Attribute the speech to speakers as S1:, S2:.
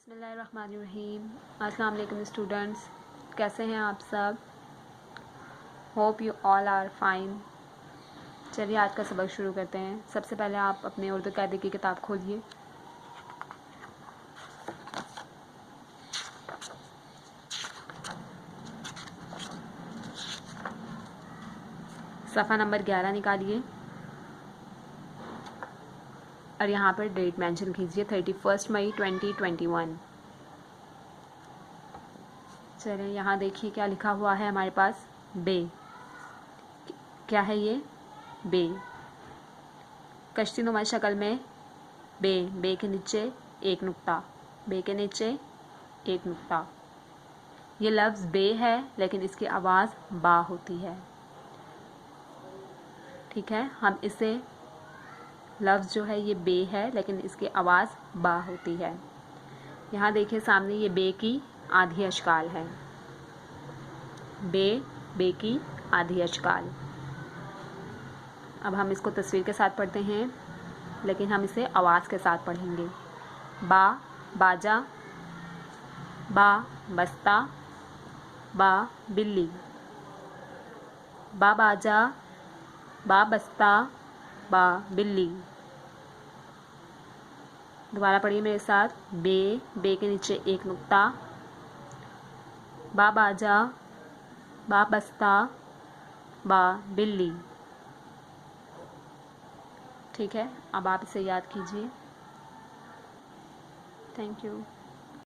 S1: बिस्मिल्लाहिर्रहमानिर्रहीम। अस्सलाम वालेकुम स्टूडेंट्स, कैसे हैं आप सब? Hope you all are fine. चलिए आज का सबक शुरू करते हैं। सबसे पहले आप अपने उर्दू कायदे की किताब खोलिए। सफ़ा नंबर 11 निकालिए और यहाँ पर डेट मेंशन कीजिए 31 मई 2021। चलिए यहाँ देखिए क्या लिखा हुआ है हमारे पास। बे, क्या है ये? बे, कश्तीनुमा शक्ल में बे, बे के नीचे एक नुक्ता, बे के नीचे एक नुक्ता। ये लफ्ज़ बे है लेकिन इसकी आवाज़ बा होती है। ठीक है, हम इसे लफ्ज़ जो है ये बे है लेकिन इसकी आवाज़ बा होती है। यहाँ देखिए सामने ये बे की आधी अशकाल है। बे, बे की आधी अशकाल। अब हम इसको तस्वीर के साथ पढ़ते हैं लेकिन हम इसे आवाज़ के साथ पढ़ेंगे। बा, बाजा, बा, बस्ता, बा, बिल्ली, बा, बाजा, बा, बस्ता, बा, बिल्ली। दोबारा पढ़िए मेरे साथ। बे, बे के नीचे एक नुक्ता, बा, बाजा, बा, बस्ता, बा, बिल्ली। ठीक है, अब आप इसे याद कीजिए। Thank you.